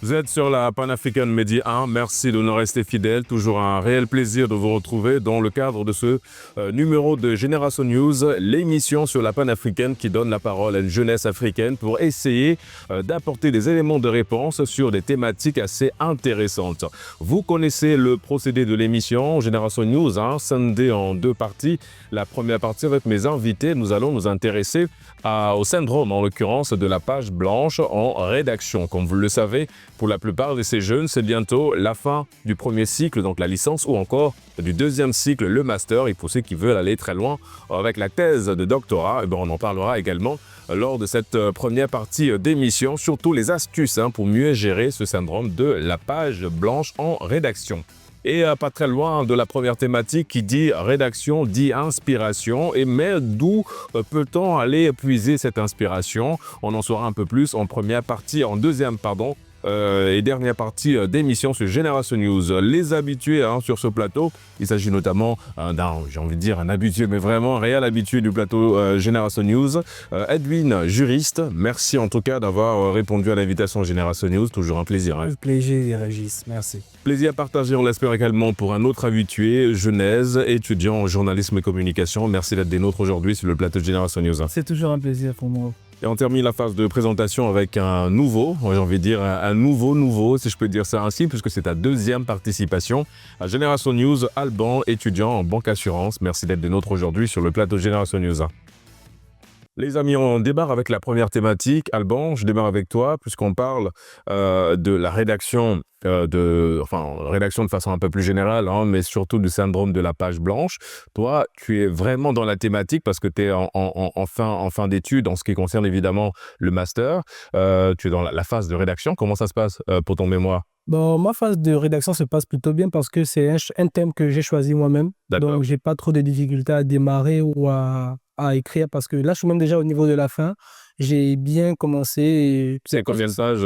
Vous êtes sur la Pan-African Media 1. Merci de nous rester fidèles. Toujours un réel plaisir de vous retrouver dans le cadre de ce numéro de Génération News, l'émission sur la panafricaine qui donne la parole à une jeunesse africaine pour essayer d'apporter des éléments de réponse sur des thématiques assez intéressantes. Vous connaissez le procédé de l'émission Génération News, scindé en deux parties. La première partie avec mes invités, nous allons nous intéresser au syndrome, en l'occurrence, de la page blanche en rédaction. Comme vous le savez, pour la plupart de ces jeunes, c'est bientôt la fin du premier cycle, donc la licence, ou encore du deuxième cycle, le master. Et pour ceux qui veulent aller très loin avec la thèse de doctorat, on en parlera également lors de cette première partie d'émission, surtout les astuces pour mieux gérer ce syndrome de la page blanche en rédaction. Et pas très loin de la première thématique qui dit rédaction, dit inspiration. Mais d'où peut-on aller puiser cette inspiration? On en saura un peu plus en première partie, en deuxième, et dernière partie d'émission sur Génération News. Les habitués sur ce plateau, il s'agit notamment j'ai envie de dire un habitué, mais vraiment un réel habitué du plateau Génération News. Edwin, juriste, merci en tout cas d'avoir répondu à l'invitation Génération News, toujours un plaisir. Un plaisir, Régis, merci. Plaisir partagé, on l'espère également pour un autre habitué, Genèse, étudiant en journalisme et communication. Merci d'être des nôtres aujourd'hui sur le plateau de Génération News. C'est toujours un plaisir pour moi. Et on termine la phase de présentation avec un nouveau, j'ai envie de dire un nouveau, si je peux dire ça ainsi, puisque c'est ta deuxième participation à Génération News. Alban, étudiant en banque assurance. Merci d'être des nôtres aujourd'hui sur le plateau de Génération News. Les amis, on démarre avec la première thématique. Alban, je démarre avec toi, puisqu'on parle de la rédaction, rédaction de façon un peu plus générale, mais surtout du syndrome de la page blanche. Toi, tu es vraiment dans la thématique parce que tu es en fin d'études en ce qui concerne évidemment le master. Tu es dans la phase de rédaction. Comment ça se passe pour ton mémoire? Bon, ma phase de rédaction se passe plutôt bien parce que c'est un thème que j'ai choisi moi-même. D'accord. Donc, j'ai pas trop de difficultés à démarrer ou à écrire parce que là, je suis même déjà au niveau de la fin. J'ai bien commencé. C'est combien de pages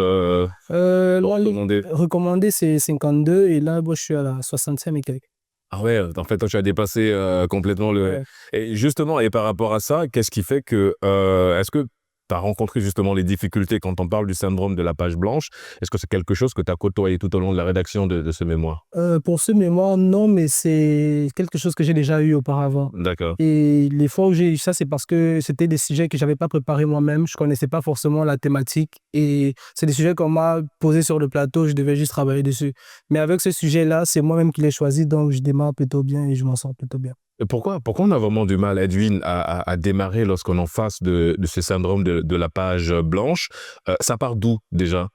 recommandé, c'est 52 et là, je suis à la 65 et quelques. Ah ouais, en fait, toi, tu as dépassé complètement le... Ouais. Et justement, et par rapport à ça, qu'est-ce qui fait que... est-ce que tu as rencontré justement les difficultés quand on parle du syndrome de la page blanche? Est-ce que c'est quelque chose que tu as côtoyé tout au long de la rédaction de ce mémoire? Pour ce mémoire, non, mais c'est quelque chose que j'ai déjà eu auparavant. D'accord. Et les fois où j'ai eu ça, c'est parce que c'était des sujets que je n'avais pas préparés moi-même. Je ne connaissais pas forcément la thématique. Et c'est des sujets qu'on m'a posés sur le plateau. Je devais juste travailler dessus. Mais avec ce sujet-là, c'est moi-même qui l'ai choisi. Donc, je démarre plutôt bien et je m'en sors plutôt bien. Et pourquoi on a vraiment du mal, Edwin, à démarrer lorsqu'on est en face de ce syndrome de la page blanche? Ça part d'où déjà?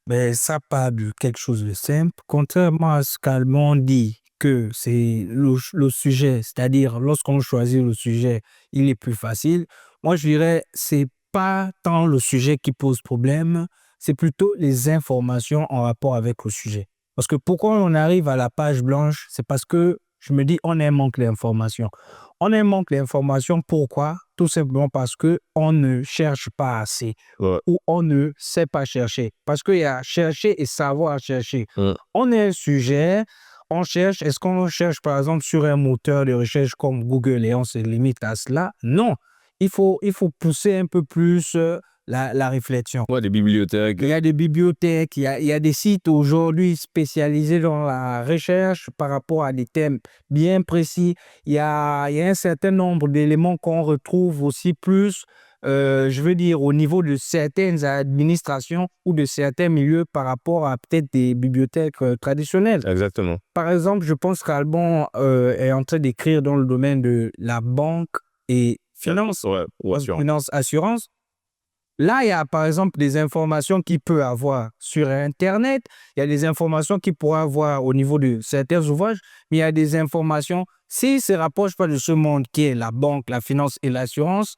Mais ça part de quelque chose de simple. Contrairement à ce qu'Alban dit, que c'est le sujet, c'est-à-dire lorsqu'on choisit le sujet, il est plus facile. Moi, je dirais, c'est pas tant le sujet qui pose problème, c'est plutôt les informations en rapport avec le sujet. Parce que pourquoi on arrive à la page blanche, c'est parce que je me dis, on a un manque d'informations. On a un manque d'informations, pourquoi? Tout simplement parce qu'on ne cherche pas assez ou on ne sait pas chercher. Parce qu'il y a chercher et savoir chercher. On a un sujet, on cherche. Est-ce qu'on cherche par exemple sur un moteur de recherche comme Google et on se limite à cela? Non. Il faut pousser un peu plus la réflexion. Ouais, des bibliothèques. Il y a des bibliothèques, il y a des sites aujourd'hui spécialisés dans la recherche par rapport à des thèmes bien précis. Il y a un certain nombre d'éléments qu'on retrouve aussi plus, je veux dire, au niveau de certaines administrations ou de certains milieux par rapport à peut-être des bibliothèques traditionnelles. Exactement. Par exemple, je pense qu'Alban est en train d'écrire dans le domaine de la banque et finance, ou assurance. finance, assurance. Là, il y a par exemple des informations qu'il peut avoir sur Internet, il y a des informations qu'il pourra avoir au niveau de certains ouvrages, mais il y a des informations, s'il ne se rapproche pas de ce monde qui est la banque, la finance et l'assurance,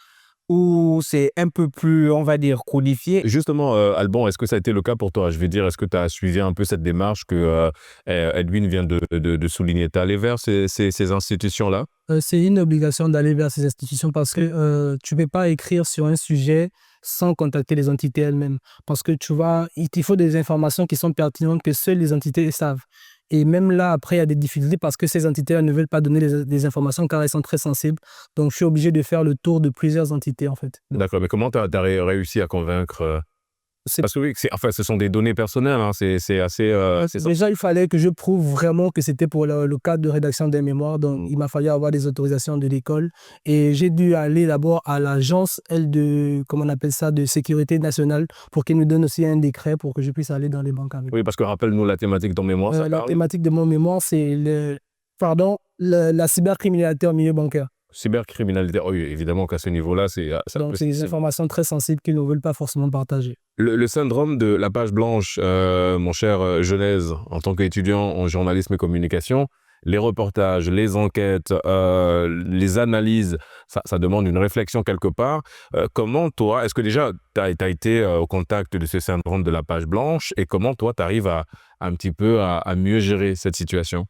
où c'est un peu plus, on va dire, codifié. Justement, Alban, est-ce que ça a été le cas pour toi? Je veux dire, est-ce que tu as suivi un peu cette démarche que Edwin vient de souligner? Tu es allé vers ces institutions-là? C'est une obligation d'aller vers ces institutions parce que tu ne peux pas écrire sur un sujet sans contacter les entités elles-mêmes. Parce que tu vois, il faut des informations qui sont pertinentes que seules les entités savent. Et même là, après, il y a des difficultés parce que ces entités ne veulent pas donner des informations car elles sont très sensibles. Donc, je suis obligé de faire le tour de plusieurs entités, en fait. D'accord, mais comment tu as réussi à convaincre Parce que oui, enfin, ce sont des données personnelles, hein, c'est assez... c'est ça. Déjà, il fallait que je prouve vraiment que c'était pour le cadre de rédaction des mémoires. Donc, il m'a fallu avoir des autorisations de l'école. Et j'ai dû aller d'abord à l'agence, comment on appelle ça, de sécurité nationale, pour qu'elle me donne aussi un décret pour que je puisse aller dans les banques avec. Oui, parce que rappelle-nous la thématique de ton mémoire. Ça La parle thématique de mon mémoire, c'est la cybercriminalité au milieu bancaire. cybercriminalité. Oui, évidemment qu'à ce niveau-là, Donc, c'est des informations très sensibles qu'ils ne veulent pas forcément partager. Le syndrome de la page blanche, mon cher Genèse, en tant qu'étudiant en journalisme et communication, les reportages, les enquêtes, les analyses, ça demande une réflexion quelque part. Comment toi, est-ce que déjà tu as été au contact de ce syndrome de la page blanche et comment toi tu arrives un petit peu à mieux gérer cette situation?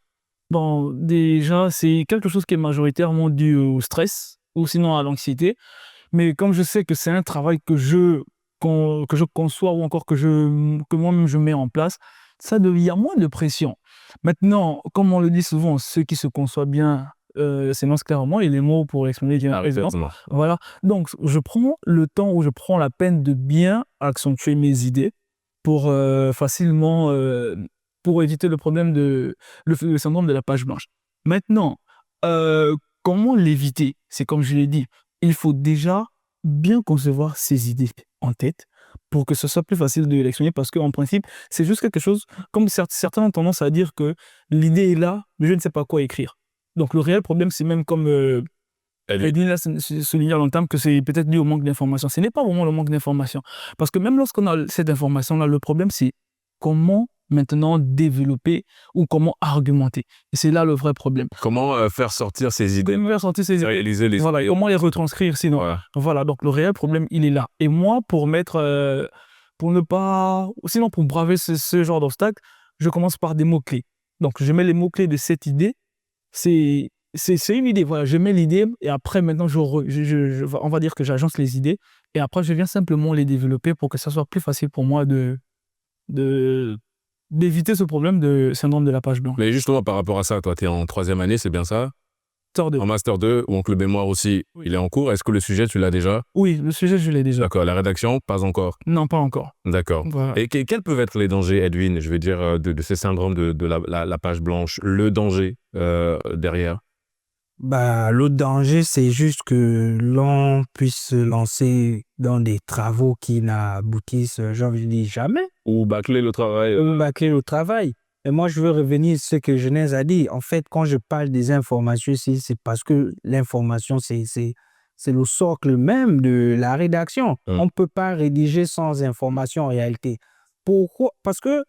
Bon, déjà, c'est quelque chose qui est majoritairement dû au stress ou sinon à l'anxiété. Mais comme je sais que c'est un travail que je conçois ou encore que moi-même je mets en place, il y a moins de pression. Maintenant, comme on le dit souvent, ce qui se conçoit bien s'énonce clairement et les mots pour l'exprimer viennent aisément. Exactement. Voilà. Donc, je prends le temps ou je prends la peine de bien accentuer mes idées pour facilement pour éviter le problème le syndrome de la page blanche. Maintenant, comment l'éviter? C'est comme je l'ai dit, il faut déjà bien concevoir ses idées en tête pour que ce soit plus facile de l'exprimer parce qu'en principe, c'est juste quelque chose, comme certains ont tendance à dire que l'idée est là, mais je ne sais pas quoi écrire. Donc le réel problème, c'est même comme Edwin l'a souligné à long terme que c'est peut-être dû au manque d'information. Ce n'est pas vraiment le manque d'information. Parce que même lorsqu'on a cette information-là, le problème, c'est comment maintenant développer ou comment argumenter. Et c'est là le vrai problème. Comment faire sortir ces idées? Comment faire sortir ces idées? Réaliser les... Voilà, et au moins les retranscrire sinon. Voilà. Voilà, donc le réel problème, il est là. Et moi, pour ne pas... Sinon, pour braver ce genre d'obstacle, je commence par des mots-clés. Donc, je mets les mots-clés de cette idée. C'est une idée, voilà, je mets l'idée et après maintenant on va dire que j'agence les idées et après je viens simplement les développer pour que ça soit plus facile pour moi d'éviter ce problème de syndrome de la page blanche. Mais justement par rapport à ça, toi tu es en 3e année, c'est bien ça? En Master 2, donc le mémoire aussi, oui. Il est en cours. Est-ce que le sujet, tu l'as déjà? Oui, le sujet, je l'ai déjà. D'accord, la rédaction, pas encore? Non, pas encore. D'accord. Voilà. Et quels peuvent être les dangers, Edwin, je veux dire, de ces syndromes de la page blanche, le danger derrière? Le danger, c'est juste que l'on puisse se lancer dans des travaux qui n'aboutissent, j'ai envie de dire, jamais. Ou bâcler le travail. Ou bâcler le travail. Et moi, je veux revenir sur ce que Genèse a dit. En fait, quand je parle des informations ici, c'est parce que l'information, c'est le socle même de la rédaction. On ne peut pas rédiger sans information en réalité. Pourquoi? Parce que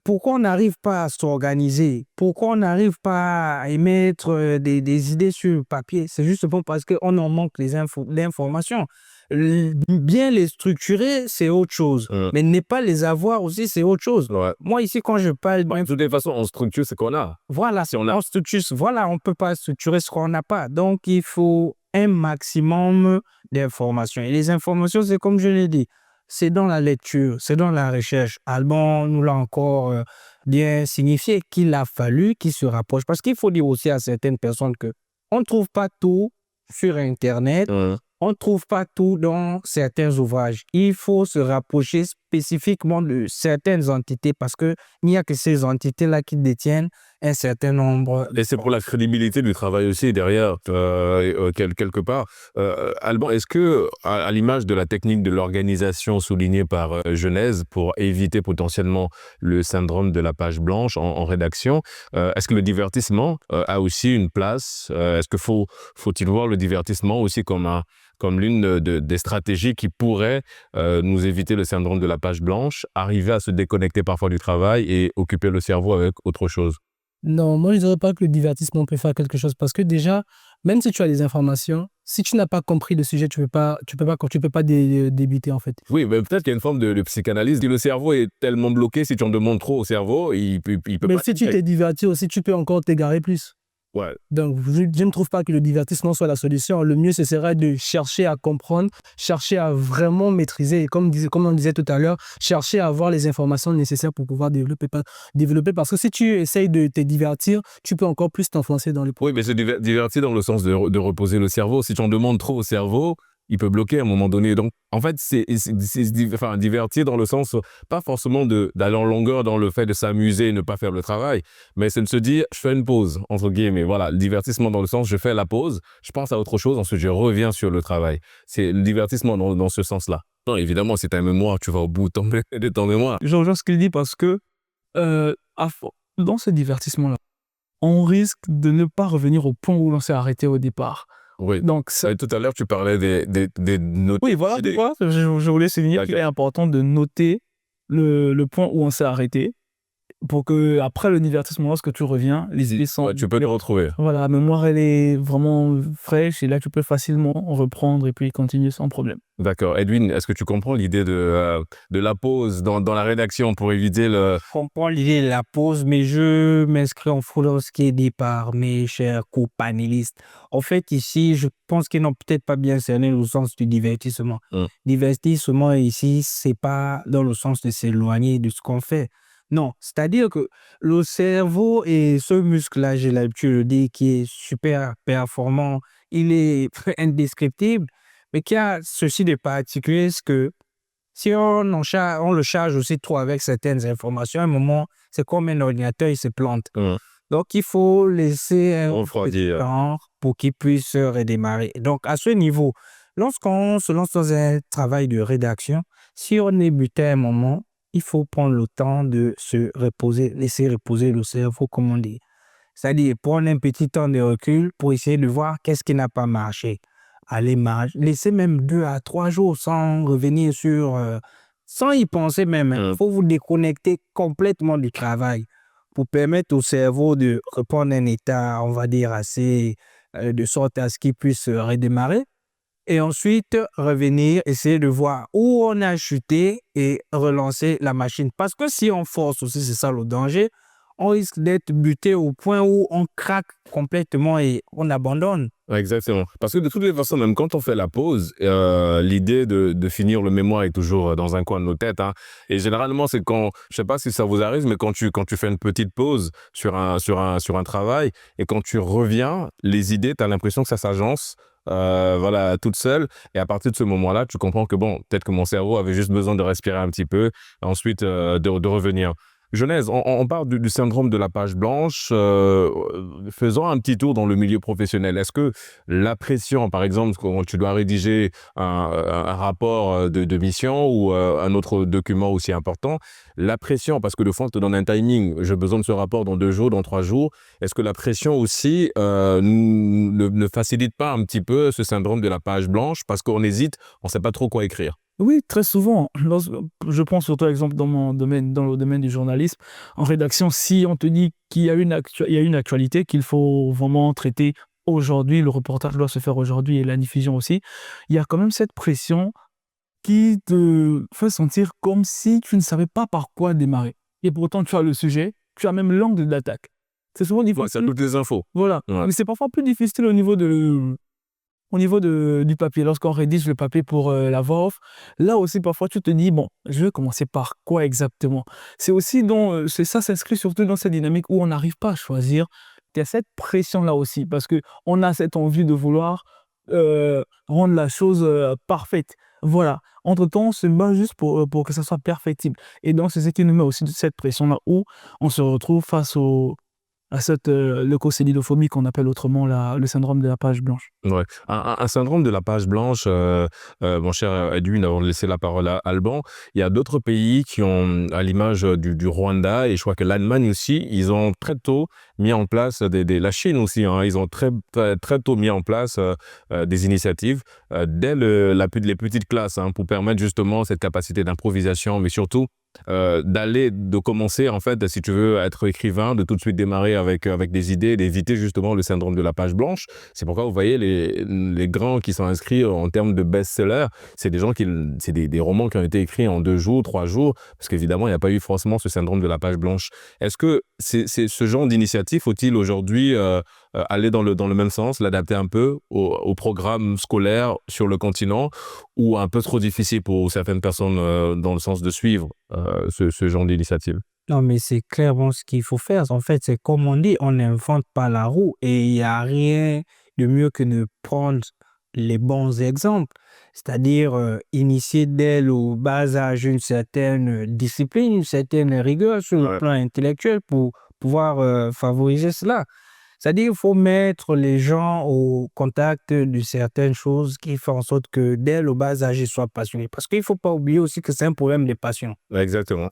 pourquoi on n'arrive pas à s'organiser? Pourquoi on n'arrive pas à émettre des idées sur le papier? C'est justement parce qu'on en manque l'information. Bien les structurer, c'est autre chose. Mais ne pas les avoir aussi, c'est autre chose. Ouais. Moi, ici, quand je parle... De toutes les façons, on structure ce qu'on a. Voilà, si on a... on structure, voilà, on ne peut pas structurer ce qu'on n'a pas. Donc, il faut un maximum d'informations. Et les informations, c'est comme je l'ai dit, c'est dans la lecture, c'est dans la recherche. Alban nous l'a encore bien signifié qu'il a fallu qu'il se rapproche. Parce qu'il faut dire aussi à certaines personnes qu'on ne trouve pas tout sur Internet. On ne trouve pas tout dans certains ouvrages. Il faut se rapprocher spécifiquement de certaines entités parce qu'il n'y a que ces entités-là qui détiennent un certain nombre. Et c'est pour la crédibilité du travail aussi derrière, quelque part. Alban, est-ce que, à l'image de la technique de l'organisation soulignée par Genèse pour éviter potentiellement le syndrome de la page blanche en rédaction, est-ce que le divertissement a aussi une place? Est-ce que faut-il voir le divertissement aussi comme l'une des stratégies qui pourrait nous éviter le syndrome de la page blanche, arriver à se déconnecter parfois du travail et occuper le cerveau avec autre chose? Non, moi je ne dirais pas que le divertissement peut faire quelque chose parce que déjà, même si tu as des informations, si tu n'as pas compris le sujet, tu peux pas débuter en fait. Oui, mais peut-être qu'il y a une forme de psychanalyse. Si le cerveau est tellement bloqué, si tu en demandes trop au cerveau, il peut mais pas... Mais si tu t'es diverti aussi, tu peux encore t'égarer plus. Ouais. Donc, je ne trouve pas que le divertissement soit la solution. Le mieux, ce serait de chercher à comprendre, chercher à vraiment maîtriser. Et comme on disait tout à l'heure, chercher à avoir les informations nécessaires pour pouvoir développer. Parce que si tu essayes de te divertir, tu peux encore plus t'enfoncer dans le problème. Oui, mais se divertir dans le sens de reposer le cerveau. Si tu en demandes trop au cerveau, il peut bloquer à un moment donné. Donc, en fait, enfin, divertir dans le sens, pas forcément d'aller en longueur dans le fait de s'amuser et ne pas faire le travail, mais c'est de se dire, je fais une pause, entre guillemets. Voilà, le divertissement dans le sens, je fais la pause, je pense à autre chose, ensuite je reviens sur le travail. C'est le divertissement dans ce sens-là. Non, évidemment, si tu as une mémoire, tu vas au bout de ton mémoire. Je rejoins ce qu'il dit parce que dans ce divertissement-là, on risque de ne pas revenir au point où l'on s'est arrêté au départ. Oui. Donc, Tout à l'heure, tu parlais des notes. oui, voilà pourquoi je voulais souligner qu'il est important de noter le point où on s'est arrêté pour que après le divertissement, lorsque tu reviens, les idées sont... Ouais, tu peux les retrouver. Voilà, la mémoire, elle est vraiment fraîche et là, tu peux facilement reprendre et puis continuer sans problème. D'accord. Edwin, est-ce que tu comprends l'idée de la pause dans la rédaction pour éviter le... Je comprends l'idée de la pause, mais je m'inscris en faux dans ce qui est dit par mes chers co-panélistes. En fait, ici, je pense qu'ils n'ont peut-être pas bien cerné le sens du divertissement. Divertissement, ici, c'est pas dans le sens de s'éloigner de ce qu'on fait. Non, c'est-à-dire que le cerveau et ce muscle-là, j'ai l'habitude de dire, qui est super performant, il est indescriptible, mais qui a ceci de particulier, c'est que si on le charge aussi trop avec certaines informations, à un moment, c'est comme un ordinateur, il se plante. Donc, il faut laisser un petit temps pour qu'il puisse se redémarrer. Donc, à ce niveau, lorsqu'on se lance dans un travail de rédaction, si on est buté à un moment, il faut prendre le temps de se reposer, laisser reposer le cerveau, comme on dit. C'est-à-dire prendre un petit temps de recul pour essayer de voir qu'est-ce qui n'a pas marché. Aller laisser même 2 à 3 jours sans revenir sans y penser même. Il faut vous déconnecter complètement du travail pour permettre au cerveau de reprendre un état, on va dire, assez de sorte à ce qu'il puisse redémarrer. Et ensuite, revenir, essayer de voir où on a chuté et relancer la machine. Parce que si on force aussi, c'est ça le danger, on risque d'être buté au point où on craque complètement et on abandonne. Exactement. Parce que de toutes les façons, même quand on fait la pause, l'idée de finir le mémoire est toujours dans un coin de nos têtes. Et généralement, c'est quand, je sais pas si ça vous arrive, mais quand tu fais une petite pause sur un travail et quand tu reviens, les idées, tu as l'impression que ça s'agence. Voilà, toute seule, et à partir de ce moment-là, tu comprends que bon, peut-être que mon cerveau avait juste besoin de respirer un petit peu, ensuite de revenir. Genèse, on parle du syndrome de la page blanche. Faisons un petit tour dans le milieu professionnel. Est-ce que la pression, par exemple, quand tu dois rédiger un rapport de mission ou un autre document aussi important, la pression, parce que le fond te donne un timing, j'ai besoin de ce rapport dans 2 jours, dans 3 jours, est-ce que la pression aussi ne facilite pas un petit peu ce syndrome de la page blanche parce qu'on hésite, on ne sait pas trop quoi écrire? Oui, très souvent. Je prends surtout l'exemple dans le domaine du journalisme. En rédaction, si on te dit qu'il y a une actualité qu'il faut vraiment traiter aujourd'hui, le reportage doit se faire aujourd'hui et la diffusion aussi, il y a quand même cette pression qui te fait sentir comme si tu ne savais pas par quoi démarrer. Et pourtant, tu as le sujet, tu as même l'angle d'attaque. C'est souvent difficile. Ouais, ça a toutes les infos. Voilà. Ouais. Mais c'est parfois plus difficile au niveau du papier, lorsqu'on rédige le papier pour la voix off, là aussi parfois tu te dis, bon, je vais commencer par quoi exactement? C'est aussi ça s'inscrit surtout dans cette dynamique où on n'arrive pas à choisir. Il y a cette pression-là aussi, parce qu'on a cette envie de vouloir rendre la chose parfaite. Voilà. Entre-temps, on se bat juste pour que ça soit perfectible. Et donc, c'est ce qui nous met aussi cette pression-là où on se retrouve face à cette leucocélidophobie qu'on appelle autrement le syndrome de la page blanche. Ouais. Un syndrome de la page blanche, mon cher Edwin, avant de laisser la parole à Alban, il y a d'autres pays qui ont, à l'image du Rwanda, et je crois que l'Allemagne aussi, ils ont très tôt mis en place, la Chine aussi, ils ont très, très, très tôt mis en place des initiatives dès les petites classes pour permettre justement cette capacité d'improvisation, mais surtout de commencer en fait, si tu veux être écrivain, de tout de suite démarrer avec des idées, d'éviter justement le syndrome de la page blanche. C'est pourquoi vous voyez les grands qui sont inscrits en termes de best-sellers, c'est des romans qui ont été écrits en 2 jours, 3 jours, parce qu'évidemment il n'y a pas eu forcément ce syndrome de la page blanche. Est-ce que c'est ce genre d'initiative, faut-il aujourd'hui aller dans le même sens, l'adapter un peu au programme scolaire sur le continent, ou un peu trop difficile pour certaines personnes dans le sens de suivre ce genre d'initiative? Non, mais c'est clairement ce qu'il faut faire. En fait, c'est comme on dit, on n'invente pas la roue et il n'y a rien de mieux que de prendre les bons exemples, c'est-à-dire initier dès le bas âge une certaine discipline, une certaine rigueur sur le Ouais. plan intellectuel pour pouvoir favoriser cela. C'est-à-dire qu'il faut mettre les gens au contact de certaines choses qui font en sorte que dès le bas âge, ils soient passionnés. Parce qu'il ne faut pas oublier aussi que c'est un problème de passion. Exactement.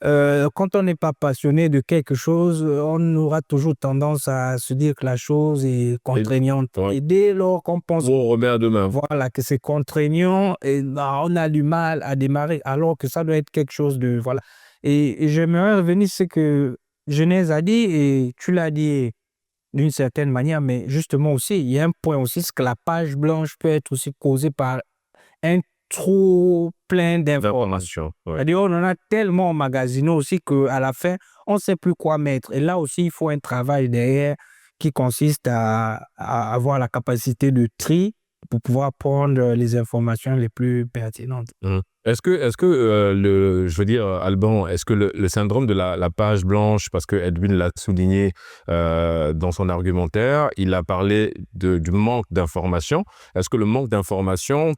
Quand on n'est pas passionné de quelque chose, on aura toujours tendance à se dire que la chose est contraignante. Ouais. Et dès lors qu'on pense On remet à demain. voilà, que c'est contraignant, et on a du mal à démarrer, alors que ça doit être quelque chose de... Voilà. Et j'aimerais revenir sur ce que Genèse a dit, et tu l'as dit d'une certaine manière, mais justement aussi, il y a un point aussi, c'est que la page blanche peut être aussi causée par un trop plein d'informations. D'informations. Ouais. C'est-à-dire, on en a tellement emmagasiné aussi qu'à la fin, on ne sait plus quoi mettre. Et là aussi, il faut un travail derrière qui consiste à avoir la capacité de tri pour pouvoir prendre les informations les plus pertinentes. Est-ce que je veux dire, Alban, est-ce que le syndrome de la page blanche, parce que Edwin l'a souligné dans son argumentaire, il a parlé du manque d'informations. Est-ce que le manque d'informations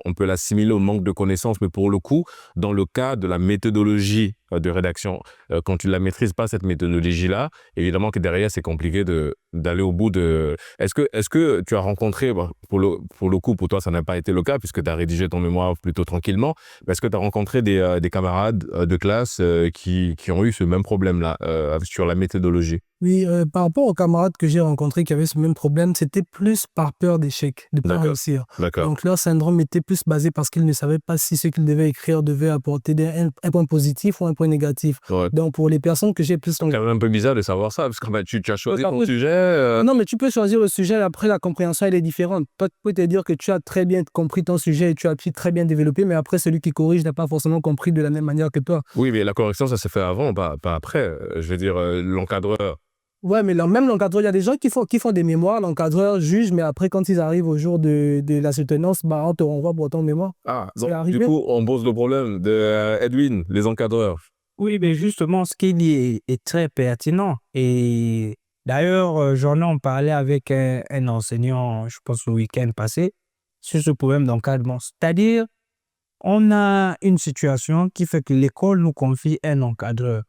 on peut l'assimiler au manque de connaissances, mais pour le coup, dans le cas de la méthodologie de rédaction, quand tu ne la maîtrises pas, cette méthodologie-là, évidemment que derrière, c'est compliqué d'aller au bout de... Est-ce que tu as rencontré, pour le coup, pour toi, ça n'a pas été le cas, puisque tu as rédigé ton mémoire plutôt tranquillement, mais est-ce que tu as rencontré des camarades de classe qui ont eu ce même problème-là sur la méthodologie? Oui, par rapport aux camarades que j'ai rencontrés qui avaient ce même problème, c'était plus par peur d'échec, de ne pas D'accord. réussir. D'accord. Donc leur syndrome était plus basé parce qu'ils ne savaient pas si ce qu'ils devaient écrire devait apporter un point positif ou un point négatif. Ouais. Donc pour les personnes que j'ai plus... C'est quand même un peu bizarre de savoir ça, parce que tu as choisi ton Oui. sujet. Non, mais tu peux choisir le sujet, après la compréhension, elle est différente. Toi, tu peux te dire que tu as très bien compris ton sujet et tu as pu très bien développer, mais après, celui qui corrige n'a pas forcément compris de la même manière que toi. Oui, mais la correction, ça s'est fait avant, pas après. Je veux dire, l'encadreur. Ouais, mais même l'encadreur, il y a des gens qui font des mémoires, l'encadreur juge, mais après, quand ils arrivent au jour de la soutenance, on te renvoie pour ton mémoire. Ah, C'est donc, arrivé. du coup, on pose le problème de Edwin, les encadreurs. Oui, mais justement, ce qu'il dit est très pertinent. Et d'ailleurs, j'en ai parlé avec un enseignant, je pense, le week-end passé, sur ce problème d'encadrement. C'est-à-dire, on a une situation qui fait que l'école nous confie un encadreur.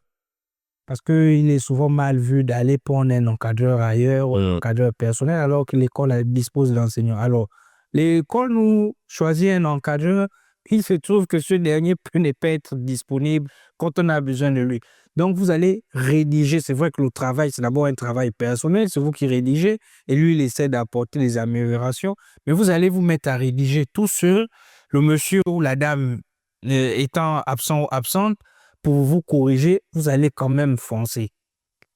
Parce qu'il est souvent mal vu d'aller prendre un encadreur ailleurs, ou un encadreur personnel, alors que l'école dispose d'enseignants. Alors, l'école nous choisit un encadreur, il se trouve que ce dernier peut ne pas être disponible quand on a besoin de lui. Donc, vous allez rédiger. C'est vrai que le travail, c'est d'abord un travail personnel, c'est vous qui rédigez, et lui, il essaie d'apporter des améliorations, mais vous allez vous mettre à rédiger tout seul, le monsieur ou la dame étant absent ou absente. Pour vous corriger, vous allez quand même foncer.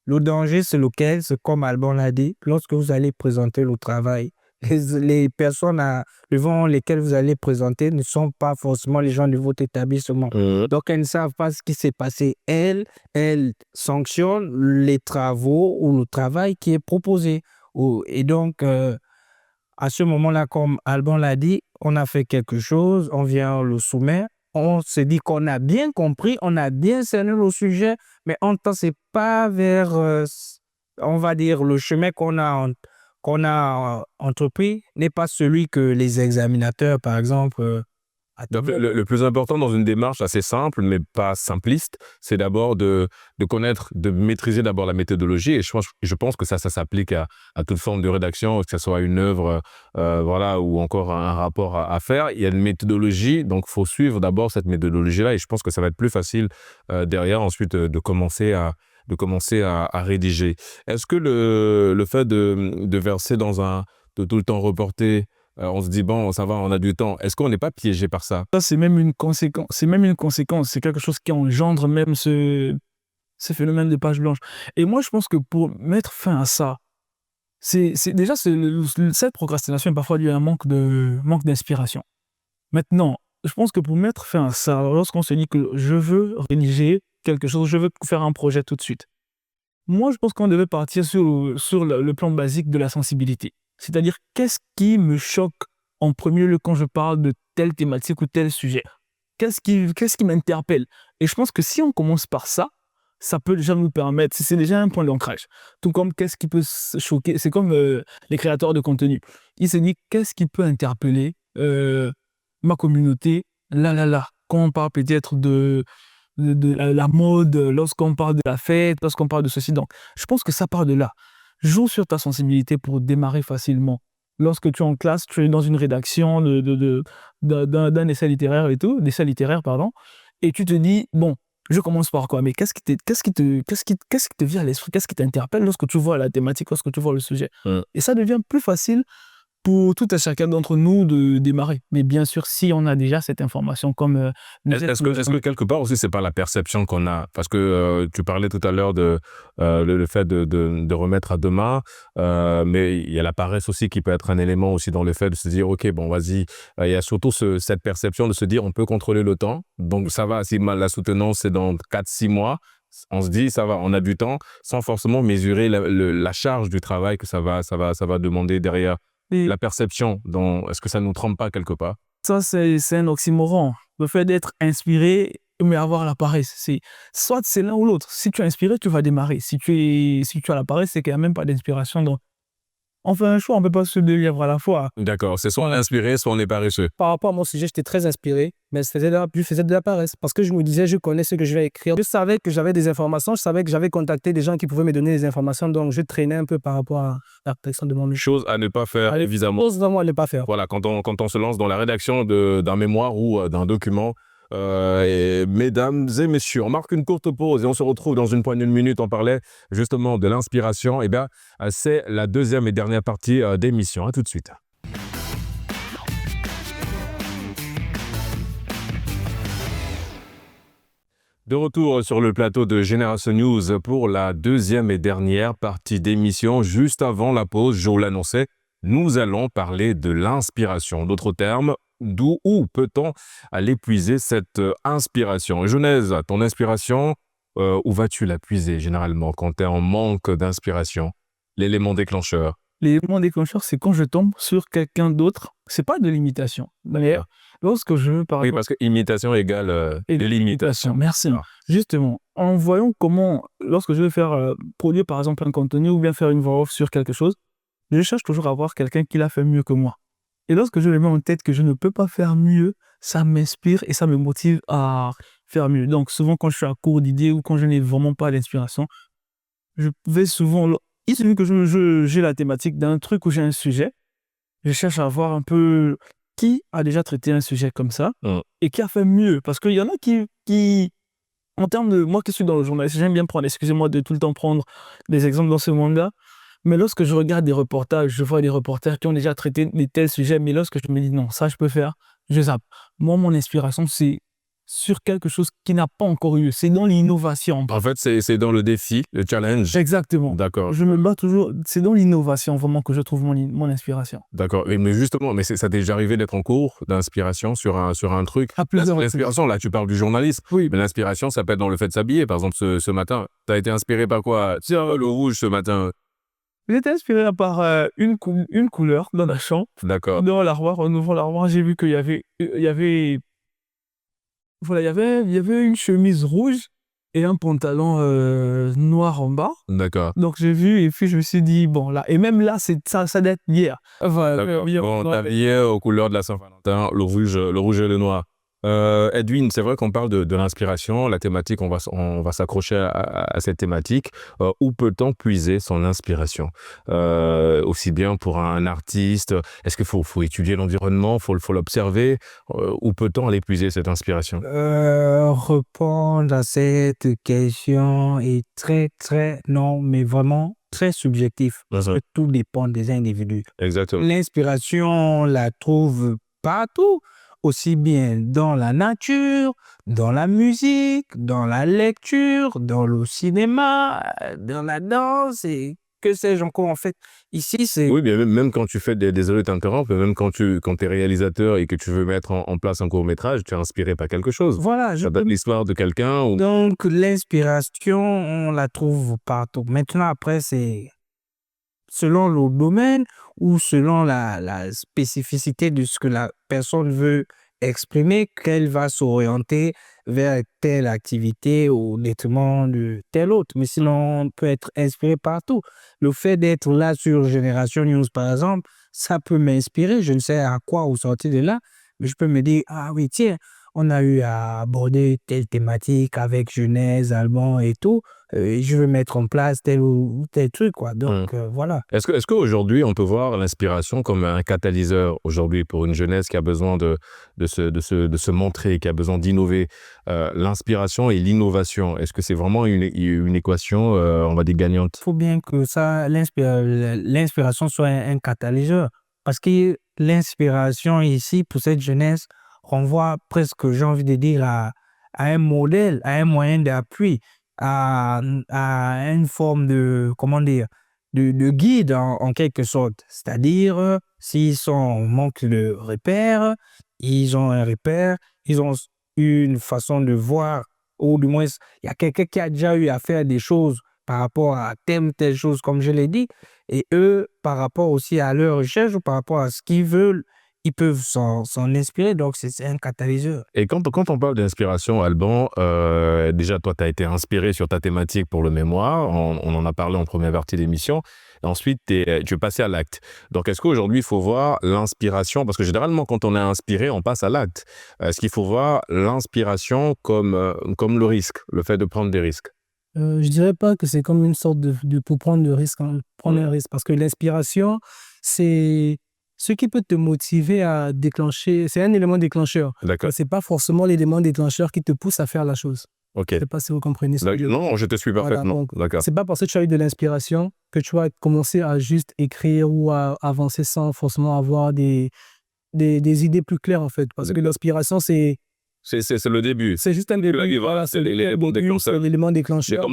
Le danger, c'est lequel? C'est comme Alban l'a dit, lorsque vous allez présenter le travail, les personnes devant lesquelles vous allez présenter ne sont pas forcément les gens de votre établissement. Donc, elles ne savent pas ce qui s'est passé. Elles sanctionnent les travaux ou le travail qui est proposé. Et donc, à ce moment-là, comme Alban l'a dit, on a fait quelque chose, on vient le soumettre. On se dit qu'on a bien compris, on a bien cerné le sujet, mais en temps, c'est pas vers, on va dire, le chemin qu'on a entrepris n'est pas celui que les examinateurs, par exemple, Donc, le plus important dans une démarche assez simple, mais pas simpliste, c'est d'abord de connaître, de maîtriser d'abord la méthodologie. Et je pense que ça s'applique à toute forme de rédaction, que ce soit une œuvre, voilà, ou encore un rapport à faire. Il y a une méthodologie, donc il faut suivre d'abord cette méthodologie-là. Et je pense que ça va être plus facile derrière, ensuite, de commencer à rédiger. Est-ce que le fait de verser de tout le temps reporter, on se dit, bon, ça va, on a du temps. Est-ce qu'on n'est pas piégé par ça? Ça, c'est même une conséquence. C'est quelque chose qui engendre même ce phénomène de page blanche. Et moi, je pense que pour mettre fin à ça, cette procrastination est parfois due à un manque d'inspiration. Maintenant, je pense que pour mettre fin à ça, lorsqu'on se dit que je veux rédiger quelque chose, je veux faire un projet tout de suite, moi, je pense qu'on devait partir sur le plan basique de la sensibilité. C'est-à-dire, qu'est-ce qui me choque en premier lieu quand je parle de telle thématique ou tel sujet? Qu'est-ce qui m'interpelle? Et je pense que si on commence par ça, ça peut déjà nous permettre, c'est déjà un point d'ancrage. Tout comme qu'est-ce qui peut choquer, c'est comme les créateurs de contenu. Ils se disent, qu'est-ce qui peut interpeller ma communauté, quand on parle peut-être de la mode, lorsqu'on parle de la fête, lorsqu'on parle de ceci. Donc, je pense que ça part de là. Joue sur ta sensibilité pour démarrer facilement. Lorsque tu es en classe, tu es dans une rédaction d'un essai littéraire et tout, d'essai littéraire, pardon, et tu te dis, bon, je commence par quoi? Mais qu'est-ce qui te vient à l'esprit? Qu'est-ce qui t'interpelle lorsque tu vois la thématique, lorsque tu vois le sujet? Et ça devient plus facile pour tout à chacun d'entre nous de démarrer. Mais bien sûr, si on a déjà cette information comme... Est-ce que quelque part aussi, c'est pas la perception qu'on a? Parce que tu parlais tout à l'heure de le fait de remettre à demain, mais il y a la paresse aussi qui peut être un élément aussi dans le fait de se dire, OK, bon, vas-y. Il y a surtout cette perception de se dire, on peut contrôler le temps. Donc, ça va, si la soutenance, c'est dans 4-6 mois, on se dit, ça va, on a du temps, sans forcément mesurer la charge du travail que ça va demander derrière. Et La perception, est-ce que ça ne nous trompe pas quelque part? ça, c'est un oxymoron. Le fait d'être inspiré, mais avoir la paresse. Soit c'est l'un ou l'autre. Si tu es inspiré, tu vas démarrer. Si tu as la paresse, c'est qu'il n'y a même pas d'inspiration. Donc, on fait un choix, on ne peut pas se deux livres à la fois. D'accord, c'est soit on est inspiré, soit on est paresseux. Par rapport à mon sujet, j'étais très inspiré, mais je faisais de la paresse parce que je me disais, je connais ce que je vais écrire. Je savais que j'avais des informations, je savais que j'avais contacté des gens qui pouvaient me donner des informations, donc je traînais un peu par rapport à la rédaction de mon mémoire. Chose à ne pas faire, évidemment. Chose vraiment à ne pas faire. Voilà, quand on se lance dans la rédaction d'un mémoire ou d'un document, et mesdames et messieurs, on marque une courte pause et on se retrouve dans une poignée de minutes. On parlait justement de l'inspiration. Eh bien, c'est la deuxième et dernière partie d'émission. À tout de suite. De retour sur le plateau de Génération News pour la deuxième et dernière partie d'émission. Juste avant la pause, je vous l'annonçais, nous allons parler de l'inspiration. D'autres termes, où peut-on aller puiser cette inspiration? Genèse, ton inspiration, où vas-tu la puiser généralement quand tu es en manque d'inspiration? L'élément déclencheur. L'élément déclencheur, c'est quand je tombe sur quelqu'un d'autre. C'est pas de l'imitation. D'ailleurs, lorsque je veux par Oui, exemple... parce que imitation égale de l'imitation. Merci. Justement, en voyant comment, lorsque je veux faire produire par exemple un contenu ou bien faire une voix off sur quelque chose, je cherche toujours à voir quelqu'un qui l'a fait mieux que moi. Et lorsque je le mets en tête que je ne peux pas faire mieux, ça m'inspire et ça me motive à faire mieux. Donc souvent quand je suis à court d'idées ou quand je n'ai vraiment pas d'inspiration, je vais souvent... Il suffit que j'ai la thématique d'un truc où j'ai un sujet, je cherche à voir un peu qui a déjà traité un sujet comme ça et qui a fait mieux. Parce qu'il y en a qui, en termes de... Moi qui suis dans le journalisme, j'aime bien prendre, excusez-moi de tout le temps prendre des exemples dans ce monde-là, mais lorsque je regarde des reportages, je vois des reporters qui ont déjà traité de tels sujets, mais lorsque je me dis non, ça je peux faire, je zappe. Moi, mon inspiration, c'est sur quelque chose qui n'a pas encore eu. C'est dans l'innovation. En fait, c'est dans le défi, le challenge. Exactement. D'accord. Je me bats toujours. C'est dans l'innovation vraiment que je trouve mon inspiration. D'accord. Mais justement, ça t'est déjà arrivé d'être en cours d'inspiration sur un truc? À plusieurs reprises. L'inspiration, là, tu parles du journalisme. Oui. Mais l'inspiration, ça peut être dans le fait de s'habiller. Par exemple, ce matin, tu as été inspiré par quoi? Tiens, le rouge ce matin. J'ai été inspiré par une couleur dans la chambre. D'accord. Dans l'armoire, en ouvrant l'armoire, j'ai vu qu'il y avait une chemise rouge et un pantalon noir en bas. D'accord. Donc j'ai vu et puis je me suis dit, bon là, et même là, ça date hier. D'accord. Bon, t'as veillé aux couleurs de la Saint-Valentin, le rouge et le noir. Edwin, c'est vrai qu'on parle de l'inspiration, la thématique, on va s'accrocher à cette thématique. Où peut-on puiser son inspiration? Aussi bien pour un artiste, est-ce qu'il faut étudier l'environnement, faut l'observer? Où peut-on aller puiser cette inspiration? Répondre à cette question est non, mais vraiment très subjectif. Parce que tout dépend des individus. Exactement. L'inspiration, on la trouve partout, aussi bien dans la nature, dans la musique, dans la lecture, dans le cinéma, dans la danse et que sais-je encore. En fait, ici, c'est... Oui, mais même quand tu fais désolé de t'interrompre, même quand tu es réalisateur et que tu veux mettre en place un court-métrage, tu es inspiré par quelque chose. Voilà. Ça peut être l'histoire de quelqu'un ou... Donc, l'inspiration, on la trouve partout. Maintenant, après, c'est selon le domaine ou selon la spécificité de ce que la personne veut exprimer, qu'elle va s'orienter vers telle activité au détriment de telle autre. Mais sinon, on peut être inspiré partout. Le fait d'être là sur Génération News, par exemple, ça peut m'inspirer. Je ne sais à quoi au sortir de là, mais je peux me dire, ah oui, tiens, on a eu à aborder telle thématique avec Genèse, Alban et tout. Je veux mettre en place tel ou tel truc, quoi. Donc, voilà. Est-ce qu'aujourd'hui, on peut voir l'inspiration comme un catalyseur aujourd'hui pour une jeunesse qui a besoin de se montrer, qui a besoin d'innover? L'inspiration et l'innovation, est-ce que c'est vraiment une équation, on va dire, gagnante? Il faut bien que l'inspiration soit un catalyseur. Parce que l'inspiration ici, pour cette jeunesse, renvoie presque, j'ai envie de dire, à un modèle, à un moyen d'appui, à une forme de, comment dire, de guide en quelque sorte. C'est-à-dire, s'ils sont en manque de repères, ils ont un repère, ils ont une façon de voir, ou du moins, il y a quelqu'un qui a déjà eu à faire des choses par rapport à telle chose, comme je l'ai dit, et eux, par rapport aussi à leur recherche ou par rapport à ce qu'ils veulent, ils peuvent s'en inspirer. Donc, c'est un catalyseur. Et quand on parle d'inspiration, Alban, déjà, toi, tu as été inspiré sur ta thématique pour le mémoire. On en a parlé en première partie d'émission. Et ensuite, tu es passé à l'acte. Donc, est-ce qu'aujourd'hui, il faut voir l'inspiration? Parce que généralement, quand on est inspiré, on passe à l'acte. Est-ce qu'il faut voir l'inspiration comme le risque, le fait de prendre des risques? Je dirais pas que c'est comme une sorte de pour prendre le risque, hein, prendre un risque. Parce que l'inspiration, c'est ce qui peut te motiver à déclencher. C'est un élément déclencheur. D'accord. C'est pas forcément l'élément déclencheur qui te pousse à faire la chose. Ok. Je sais pas si vous comprenez ce que je veux dire. Non, je te suis Voilà, parfaitement. donc, D'accord. c'est pas parce que tu as eu de l'inspiration que tu vas commencer à juste écrire ou à avancer sans forcément avoir des idées plus claires, en fait. Parce que l'inspiration, c'est le début. juste un début. Oui, Voilà, c'est l'élément déclencheur. c'est l'élément Mais déclencheur.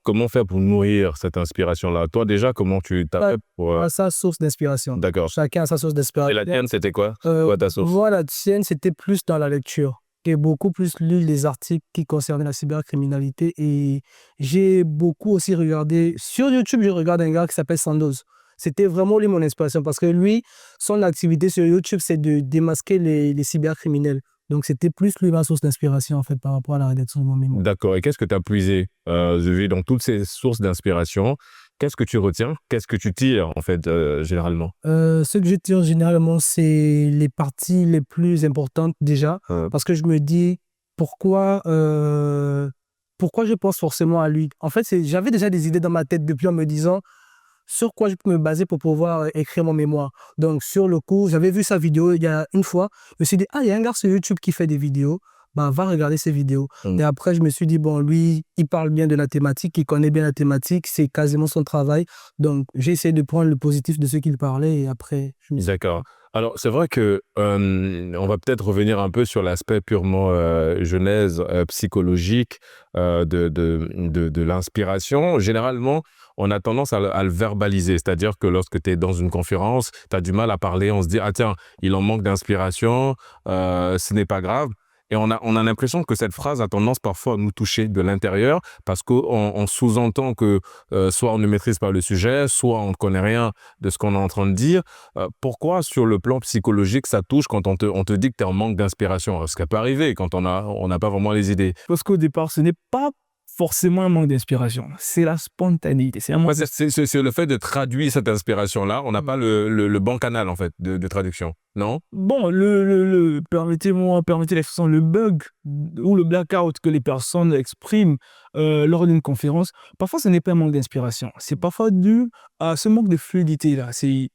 comment faire pour nourrir cette inspiration-là? Toi, déjà, comment tu t'as fait pour... À sa source d'inspiration. D'accord. Chacun a sa source Et d'inspiration. la tienne, c'était quoi? Quoi ta source? Voilà, tienne, c'était plus dans la lecture. J'ai beaucoup plus lu les articles qui concernaient la cybercriminalité et j'ai beaucoup aussi regardé. Sur YouTube, je regarde un gars qui s'appelle Sandoz. C'était vraiment lui mon inspiration parce que lui, son activité sur YouTube, c'est de démasquer les cybercriminels. Donc, c'était plus lui ma source d'inspiration en fait par rapport à la rédaction de mon mémoire. D'accord. Et qu'est-ce que tu as puisé dans toutes ces sources d'inspiration? Qu'est-ce que tu retiens? Qu'est-ce que tu tires, en fait, généralement? Ce que je tire généralement, c'est les parties les plus importantes déjà, parce que je me dis pourquoi je pense forcément à lui. En fait, j'avais déjà des idées dans ma tête depuis en me disant sur quoi je peux me baser pour pouvoir écrire mon mémoire. Donc, sur le coup, j'avais vu sa vidéo il y a une fois. Je me suis dit, il y a un gars sur YouTube qui fait des vidéos. Bah, va regarder ses vidéos. Et après, je me suis dit, bon, lui, il parle bien de la thématique, il connaît bien la thématique, c'est quasiment son travail. Donc, j'ai essayé de prendre le positif de ce qu'il parlait et après, je me suis dit, D'accord. Alors, c'est vrai que on va peut-être revenir un peu sur l'aspect purement genèse psychologique de l'inspiration. Généralement, on a tendance à le verbaliser, c'est-à-dire que lorsque tu es dans une conférence, tu as du mal à parler, on se dit « Ah tiens, il en manque d'inspiration, ce n'est pas grave ». Et on a l'impression que cette phrase a tendance parfois à nous toucher de l'intérieur parce qu'on sous-entend que soit on ne maîtrise pas le sujet, soit on ne connaît rien de ce qu'on est en train de dire. Pourquoi, sur le plan psychologique, ça touche quand on te dit que tu es en manque d'inspiration? Ce qui peut arriver quand on n'a pas vraiment les idées. Parce qu'au départ, ce n'est pas forcément un manque d'inspiration. C'est la spontanéité. C'est un manque C'est le fait de traduire cette inspiration-là. On n'a pas le bon canal, en fait, de traduction. Non? Bon, permettez l'expression, le bug ou le blackout que les personnes expriment lors d'une conférence, parfois ce n'est pas un manque d'inspiration. C'est parfois dû à ce manque de fluidité-là. C'est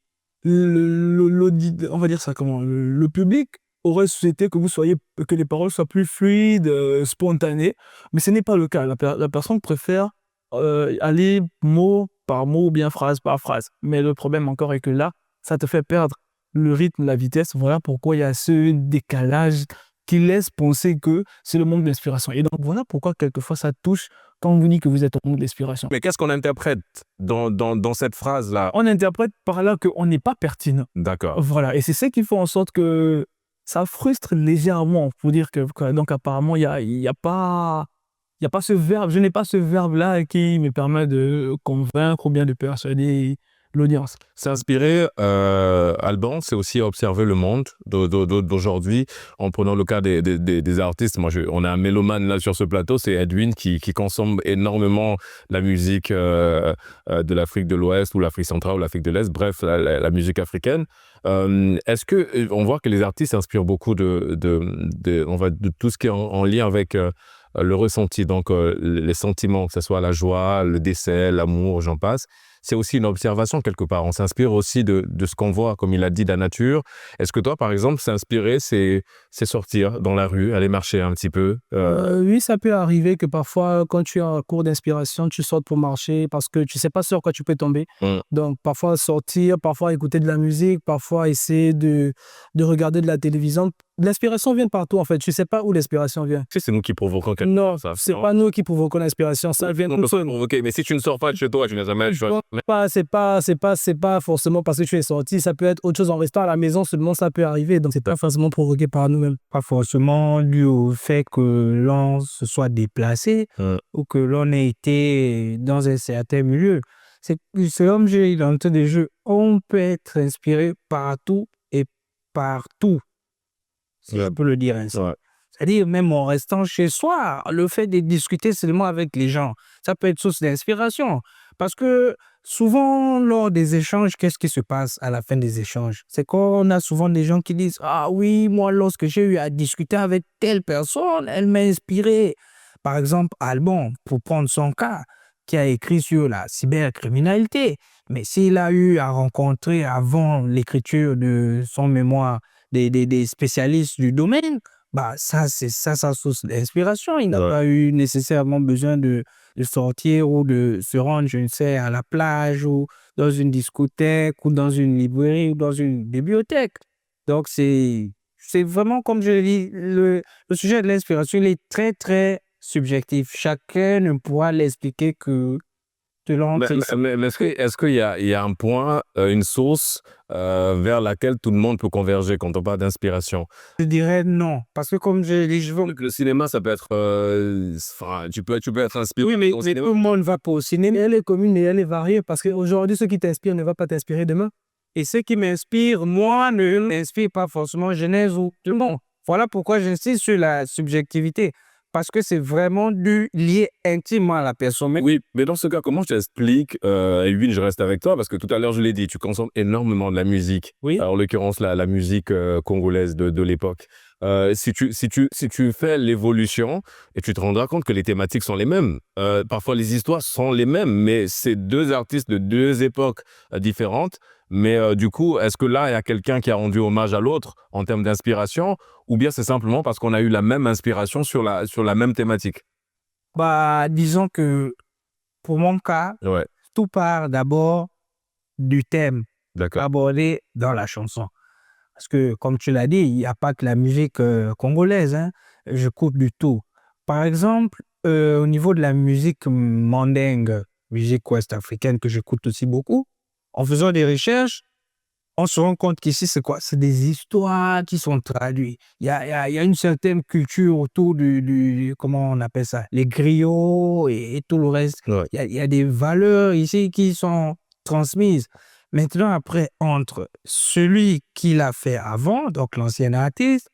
on va dire ça comment? Le public aurait souhaité que les paroles soient plus fluides, spontanées, mais ce n'est pas le cas. La personne préfère aller mot par mot ou bien phrase par phrase. Mais le problème encore est que là, ça te fait perdre le rythme, la vitesse. Voilà pourquoi il y a ce décalage qui laisse penser que c'est le manque d'inspiration. Et donc voilà pourquoi quelquefois ça touche quand on vous dit que vous êtes en manque d'inspiration. Mais qu'est-ce qu'on interprète dans cette phrase-là? On interprète par là qu'on n'est pas pertinent. D'accord. Voilà, et c'est ça qui fait en sorte que ça frustre légèrement. Pour dire que donc apparemment, il y a pas ce verbe, je n'ai pas ce verbe-là qui me permet de convaincre ou bien de persuader l'audience. S'inspirer, Alban, c'est aussi observer le monde d'aujourd'hui en prenant le cas des artistes. On a un mélomane là sur ce plateau, c'est Edwin qui consomme énormément la musique de l'Afrique de l'Ouest ou l'Afrique centrale ou l'Afrique de l'Est, bref, la musique africaine. Est-ce que on voit que les artistes s'inspirent beaucoup de tout ce qui est en lien avec le ressenti, donc les sentiments, que ce soit la joie, le décès, l'amour, j'en passe. C'est aussi une observation quelque part. On s'inspire aussi de ce qu'on voit, comme il a dit, de la nature. Est-ce que toi, par exemple, s'inspirer, c'est sortir dans la rue, aller marcher un petit peu Oui, ça peut arriver que parfois, quand tu es en cours d'inspiration, tu sortes pour marcher parce que tu ne sais pas sur quoi tu peux tomber. Donc, parfois sortir, parfois écouter de la musique, parfois essayer de regarder de la télévision. L'inspiration vient de partout, en fait. Tu ne sais pas où l'inspiration vient. Tu sais, c'est nous qui provoquons quelque Non, chose. c'est pas nous qui provoquons l'inspiration. Ça vient tout seul. Provoquer. Mais si tu ne sors pas de chez toi, tu n'as jamais... C'est pas forcément parce que tu es sorti. Ça peut être autre chose en restant à la maison seulement, ça peut arriver. Donc, c'est pas forcément provoqué par nous-mêmes. Pas forcément dû au fait que l'on se soit déplacé ou que l'on ait été dans un certain milieu. C'est comme j'ai dit dans le temps des jeux, on peut être inspiré partout et partout, si je peux le dire ainsi. Ouais. C'est-à-dire, même en restant chez soi, le fait de discuter seulement avec les gens, ça peut être source d'inspiration. Parce que souvent, lors des échanges, qu'est-ce qui se passe à la fin des échanges? C'est qu'on a souvent des gens qui disent « Ah oui, moi, lorsque j'ai eu à discuter avec telle personne, elle m'a inspiré. » Par exemple, Alban, pour prendre son cas, qui a écrit sur la cybercriminalité. Mais s'il a eu à rencontrer avant l'écriture de son mémoire des spécialistes du domaine, bah ça, c'est ça sa source d'inspiration. Il n'a pas eu nécessairement besoin de sortir ou de se rendre, je ne sais, à la plage ou dans une discothèque ou dans une librairie ou dans une bibliothèque. Donc, c'est vraiment, comme je l'ai dit, le sujet de l'inspiration, il est très, très subjectif. Chacun ne pourra l'expliquer que selon Mais est-ce qu'il y a un point, une source vers laquelle tout le monde peut converger quand on parle d'inspiration? Je dirais non. Parce que comme je l'ai dit, je veux... Le cinéma, ça peut être... tu peux être inspiré. Oui, mais au cinéma. tout le monde ne va pas au cinéma. Elle est commune et elle est variée parce qu'aujourd'hui, ce qui t'inspire ne va pas t'inspirer demain. Et ce qui m'inspire, moi, ne m'inspire pas forcément Genèse ou tout le monde. Voilà pourquoi j'insiste sur la subjectivité. Parce que c'est vraiment lié intimement à la personne. Oui, mais dans ce cas, comment je t'explique, Edwin, je reste avec toi, parce que tout à l'heure, je l'ai dit, tu consommes énormément de la musique. Oui. En l'occurrence, la musique congolaise de l'époque. Si tu fais l'évolution, et tu te rendras compte que les thématiques sont les mêmes. Parfois, les histoires sont les mêmes, mais c'est deux artistes de deux époques différentes. Mais du coup, est-ce que là, il y a quelqu'un qui a rendu hommage à l'autre en termes d'inspiration, ou bien c'est simplement parce qu'on a eu la même inspiration sur la même thématique? Bah, disons que pour mon cas, Ouais, tout part d'abord du thème d'accord. abordé dans la chanson. Parce que, comme tu l'as dit, il n'y a pas que la musique congolaise. Hein. Je coupe du tout. Par exemple, au niveau de la musique mandingue, musique ouest-africaine que j'écoute aussi beaucoup, en faisant des recherches, on se rend compte qu'ici, c'est quoi? C'est des histoires qui sont traduites. Il y a une certaine culture autour comment on appelle ça? Les griots et tout le reste. Ouais. Il y a des valeurs ici qui sont transmises. Maintenant, après, entre celui qui l'a fait avant, donc l'ancien artiste,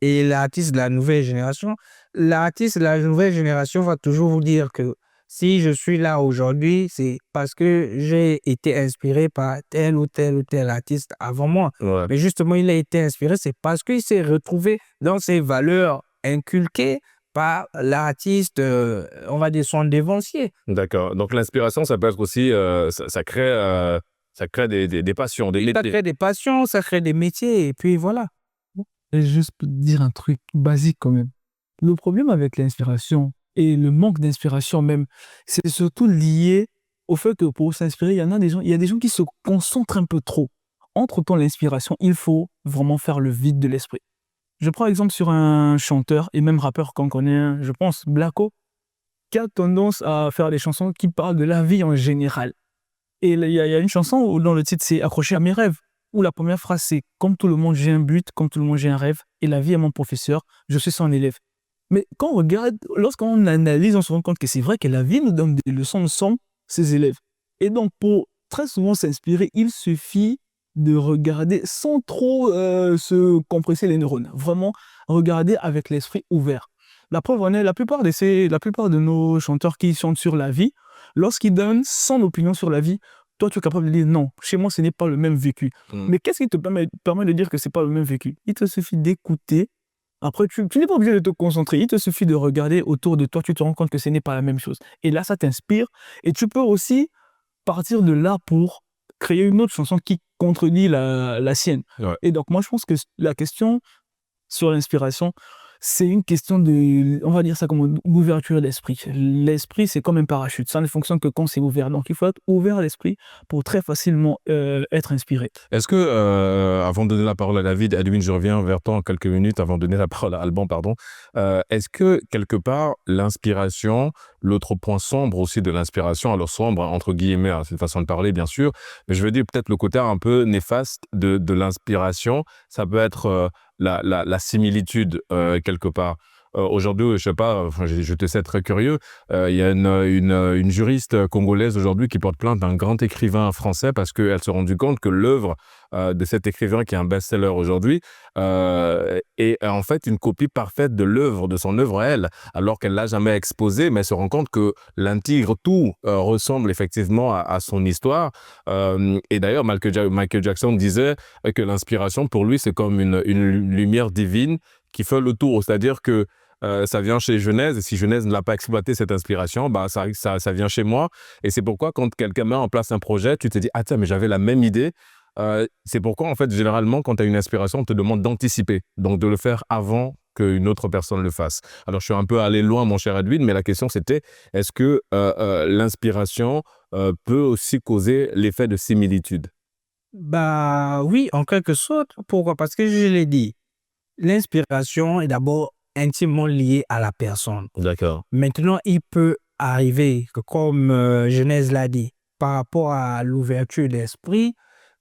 et l'artiste de la nouvelle génération, l'artiste de la nouvelle génération va toujours vous dire que si je suis là aujourd'hui, c'est parce que j'ai été inspiré par tel ou tel ou tel artiste avant moi. Ouais. Mais justement, il a été inspiré, c'est parce qu'il s'est retrouvé dans ces valeurs inculquées par l'artiste, on va dire, son dévancier. D'accord. Donc l'inspiration, ça peut être aussi, ça crée des passions. Ça crée des passions, ça crée des métiers, et puis voilà. Je vais juste dire un truc basique quand même. Le problème avec l'inspiration et le manque d'inspiration même, c'est surtout lié au fait que pour s'inspirer, il y a des gens qui se concentrent un peu trop. Entre-temps, l'inspiration, il faut vraiment faire le vide de l'esprit. Je prends exemple sur un chanteur et même rappeur qu'on connaît, je pense, Blacko, qui a tendance à faire des chansons qui parlent de la vie en général. Et il y a une chanson où dans le titre, c'est « Accroché à mes rêves », où la première phrase, c'est « Comme tout le monde, j'ai un but, comme tout le monde, j'ai un rêve, et la vie est mon professeur, je suis son élève ». Mais quand on regarde, lorsqu'on analyse, on se rend compte que c'est vrai que la vie nous donne des leçons, nous sommes ses élèves. Et donc, pour très souvent s'inspirer, il suffit de regarder sans trop se compresser les neurones. Vraiment, regarder avec l'esprit ouvert. La preuve en est, la plupart de nos chanteurs qui chantent sur la vie, lorsqu'ils donnent son opinion sur la vie, toi, tu es capable de dire non, chez moi, ce n'est pas le même vécu. Mais qu'est-ce qui te permet de dire que ce n'est pas le même vécu? Il te suffit d'écouter. Après, tu n'es pas obligé de te concentrer. Il te suffit de regarder autour de toi. Tu te rends compte que ce n'est pas la même chose. Et là, ça t'inspire. Et tu peux aussi partir de là pour créer une autre chanson qui contredit la sienne. Ouais. Et donc, moi, je pense que la question sur l'inspiration, c'est une question de, on va dire ça comme une ouverture d'esprit. L'esprit, c'est comme un parachute. Ça ne fonctionne que quand c'est ouvert. Donc, il faut être ouvert à l'esprit pour très facilement être inspiré. Est-ce que, avant de donner la parole à David, Edwin, je reviens vers toi en quelques minutes avant de donner la parole à Alban, pardon. Est-ce que, quelque part, l'inspiration, l'autre point sombre aussi de l'inspiration, alors sombre, entre guillemets, hein, c'est une façon de parler, bien sûr, mais je veux dire peut-être le côté un peu néfaste de l'inspiration, ça peut être la similitude, quelque part. Aujourd'hui, je sais pas, enfin, je te sais très curieux, il y a une juriste congolaise aujourd'hui qui porte plainte d'un grand écrivain français parce qu'elle s'est rendue compte que l'œuvre de cet écrivain qui est un best-seller aujourd'hui est en fait une copie parfaite de l'œuvre, de son œuvre à elle, alors qu'elle l'a jamais exposée, mais elle se rend compte que l'intègre tout ressemble effectivement à son histoire. Et d'ailleurs, Michael Jackson disait que l'inspiration pour lui c'est comme une lumière divine qui fait le tour, c'est-à-dire que ça vient chez Genèse, et si Genèse ne l'a pas exploité cette inspiration, bah ça vient chez moi. Et c'est pourquoi quand quelqu'un met en place un projet, tu te dis ah tiens mais j'avais la même idée. C'est pourquoi en fait généralement quand tu as une inspiration, on te demande d'anticiper, donc de le faire avant qu'une autre personne le fasse. Alors je suis un peu allé loin mon cher Edwin, mais la question c'était est-ce que l'inspiration peut aussi causer l'effet de similitude? Bah oui, en quelque sorte. Pourquoi? Parce que je l'ai dit, l'inspiration est d'abord intimement liée à la personne. D'accord. Maintenant, il peut arriver que, comme Genèse l'a dit, par rapport à l'ouverture d'esprit,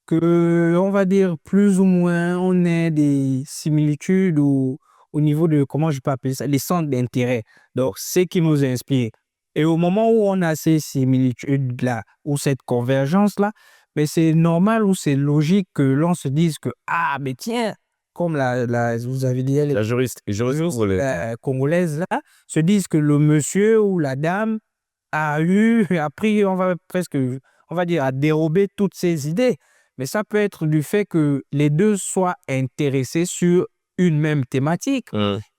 que, on va dire, plus ou moins, on ait des similitudes au niveau de, comment je peux appeler ça, les centres d'intérêt. Donc, c'est qui nous inspire. Et au moment où on a ces similitudes-là, ou cette convergence-là, mais c'est normal ou c'est logique que l'on se dise que, ah, mais tiens, comme vous avez dit, La juriste congolaise là, se disent que le monsieur ou la dame a pris, on va dire, à dérober toutes ses idées. Mais ça peut être du fait que les deux soient intéressés sur une même thématique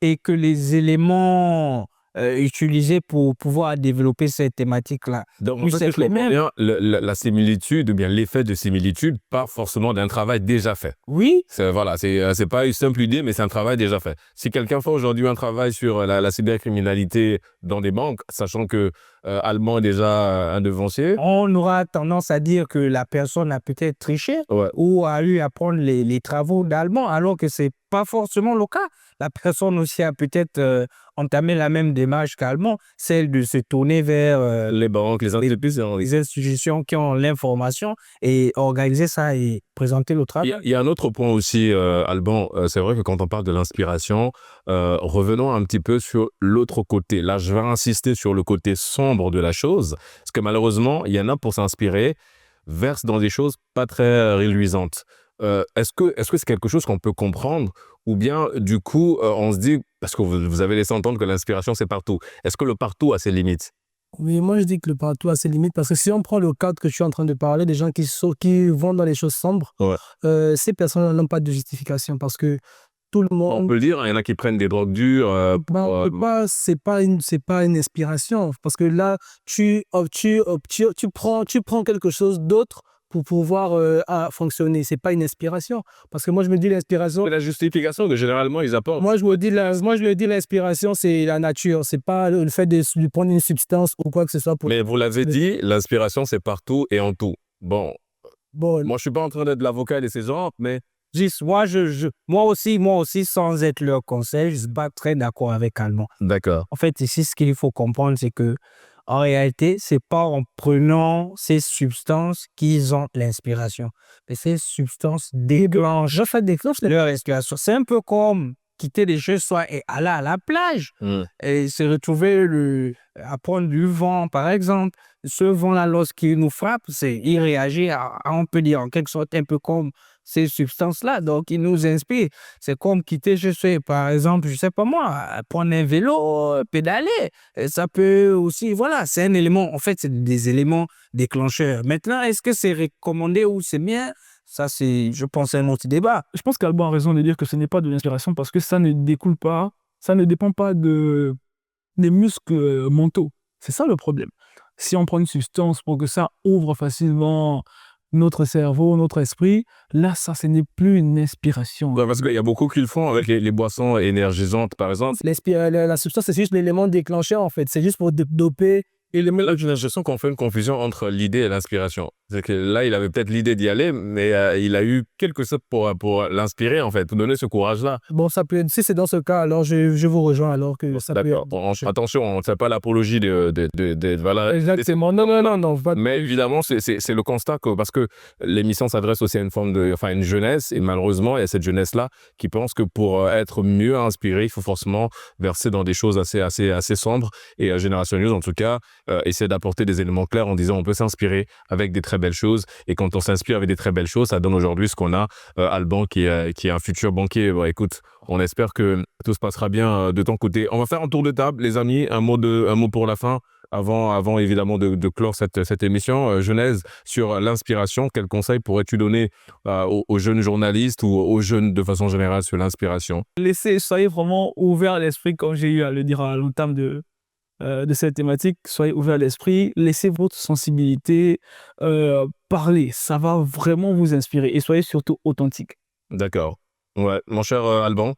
et que les éléments utilisés pour pouvoir développer cette thématique-là. Donc, en Oui, fait, c'est je comprends même. bien, la similitude, ou bien l'effet de similitude, part forcément d'un travail déjà fait. Oui, Voilà, c'est pas une simple idée, mais c'est un travail déjà fait. Si quelqu'un fait aujourd'hui un travail sur la cybercriminalité dans des banques, sachant que Allemand est déjà un devancier. on aura tendance à dire que la personne a peut-être triché Ouais. ou a eu à prendre les travaux d'allemand, alors que c'est pas forcément le cas. La personne aussi a peut-être entamé la même démarche qu'allemand, celle de se tourner vers Les banques, les entreprises. les institutions qui ont l'information et organiser ça et présenter le travail. Il y a un autre point aussi, Alban, c'est vrai que quand on parle de l'inspiration, revenons un petit peu sur l'autre côté. Là, je vais insister sur le côté sombre de la chose, parce que malheureusement, il y en a pour s'inspirer, versent dans des choses pas très reluisantes. Est-ce que c'est quelque chose qu'on peut comprendre, ou bien du coup, on se dit, parce que vous avez laissé entendre que l'inspiration c'est partout, est-ce que le partout a ses limites? Oui, moi je dis que le partout a ses limites parce que si on prend le cadre que je suis en train de parler, des gens qui vont dans les choses sombres, Ouais. ces personnes n'ont pas de justification parce que tout le On monde. peut le dire, il y en a qui prennent des drogues dures. On peut pas, c'est pas une inspiration parce que là, tu prends quelque chose d'autre pour pouvoir fonctionner. C'est pas une inspiration parce que moi je me dis l'inspiration. C'est la justification que généralement ils apportent. Moi je me dis l'inspiration c'est la nature, c'est pas le fait de prendre une substance ou quoi que ce soit pour. Mais vous l'avez dit, l'inspiration c'est partout et en tout. Bon, Bon, moi je suis pas en train d'être l'avocat de ces gens, mais Juste, moi aussi, sans être leur conseil, je ne suis pas très d'accord avec Allemand. d'accord. En fait, ici, ce qu'il faut comprendre, c'est que en réalité, c'est pas en prenant ces substances qu'ils ont l'inspiration. Mais ces substances déclenchent leur inspiration. C'est un peu comme quitter les jeux soit et aller à la plage Mm. et se retrouver à prendre du vent, par exemple. Ce vent-là, lorsqu'il nous frappe, il réagit, on peut dire en quelque sorte, un peu comme ces substances-là. Donc, il nous inspire. C'est comme quitter, je sais, par exemple, je sais pas moi, prendre un vélo, pédaler. Et ça peut aussi, voilà, c'est un élément, en fait, c'est des éléments déclencheurs. Maintenant, est-ce que c'est recommandé ou c'est bien? Ça, c'est, je pense, un autre débat. Je pense qu'Alban a raison de dire que ce n'est pas de l'inspiration parce que ça ne découle pas, ça ne dépend pas des muscles mentaux. C'est ça le problème. Si on prend une substance pour que ça ouvre facilement notre cerveau, notre esprit, là, ça, ce n'est plus une inspiration. Ouais, parce qu'il y a beaucoup qui le font avec les boissons énergisantes, par exemple. La substance, c'est juste l'élément déclencheur, en fait. C'est juste pour doper. Et j'ai l'impression qu'on fait une confusion entre l'idée et l'inspiration. C'est que là, il avait peut-être l'idée d'y aller, mais il a eu quelque chose pour l'inspirer, en fait, pour donner ce courage-là. Bon, ça peut être, si c'est dans ce cas, alors je vous rejoins, alors que ça peut D'accord. être. Bon, attention, on ne fait pas l'apologie voilà. Exactement. Non. Mais évidemment, c'est le constat que, parce que l'émission s'adresse aussi à une jeunesse, et malheureusement, il y a cette jeunesse-là qui pense que pour être mieux inspiré, il faut forcément verser dans des choses assez sombres. Et Génération News, en tout cas, essaie d'apporter des éléments clairs en disant on peut s'inspirer avec des très belles choses. Et quand on s'inspire avec des très belles choses, ça donne aujourd'hui ce qu'on a. Alban, qui est un futur banquier. Bon, écoute, on espère que tout se passera bien de ton côté. On va faire un tour de table, les amis. Un mot pour la fin. Avant évidemment de clore cette émission, Genèse, sur l'inspiration, quel conseil pourrais-tu donner aux jeunes journalistes ou aux jeunes de façon générale sur l'inspiration? Soyez vraiment ouverts à l'esprit, comme j'ai eu à le dire à l'entame de cette thématique. Soyez ouverts à l'esprit, laissez votre sensibilité parler. Ça va vraiment vous inspirer et soyez surtout authentique. D'accord. Ouais, mon cher Alban.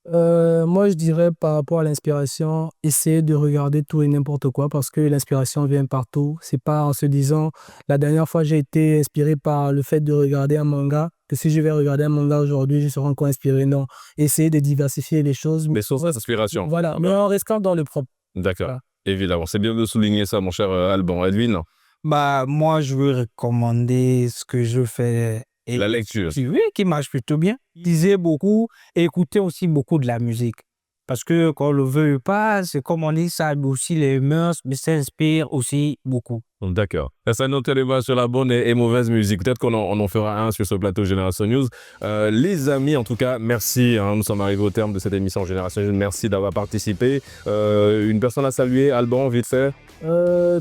Moi, je dirais par rapport à l'inspiration, essayez de regarder tout et n'importe quoi parce que l'inspiration vient partout. C'est pas en se disant, la dernière fois, j'ai été inspiré par le fait de regarder un manga, que si je vais regarder un manga aujourd'hui, je serai encore inspiré. Non, essayez de diversifier les choses. Les sources d'inspiration. Voilà, mais en restant dans le propre. D'accord. Voilà. Évidemment, c'est bien de souligner ça, mon cher Alban. Edwin, Bah, moi, je veux recommander ce que je fais. Et la lecture. oui, qui marche plutôt bien. Lisez beaucoup et écoutez aussi beaucoup de la musique. Parce que quand on le veut pas, c'est comme on dit, ça adoucit les mœurs, mais ça inspire aussi beaucoup. D'accord. Ça note les débat sur la bonne et mauvaise musique. Peut-être qu'on en fera un sur ce plateau Génération News. Les amis, en tout cas, merci. Nous sommes arrivés au terme de cette émission Génération News. Merci d'avoir participé. Une personne à saluer, Alban, vite fait.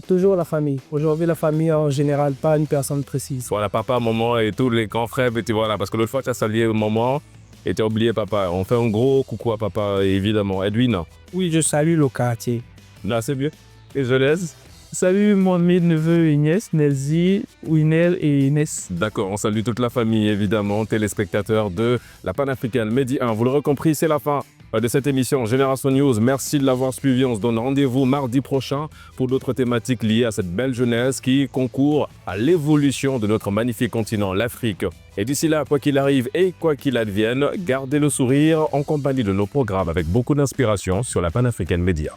Toujours la famille. Aujourd'hui, la famille en général, pas une personne précise. Voilà, papa, maman et tous les grands frères. Et voilà, parce que l'autre fois, tu as salué maman et tu as oublié papa. On fait un gros coucou à papa, évidemment. Edwin. Oui, je salue le quartier. Là, c'est mieux. Et je laisse. Salut mon neveu Inès, Nelzy, Winel et Inès. D'accord, on salue toute la famille, évidemment, téléspectateurs de la Panafricaine Medi 1. Vous l'aurez compris, c'est la fin de cette émission Génération News. Merci de l'avoir suivi. On se donne rendez-vous mardi prochain pour d'autres thématiques liées à cette belle jeunesse qui concourt à l'évolution de notre magnifique continent, l'Afrique. Et d'ici là, quoi qu'il arrive et quoi qu'il advienne, gardez le sourire en compagnie de nos programmes avec beaucoup d'inspiration sur la Panafricaine Média.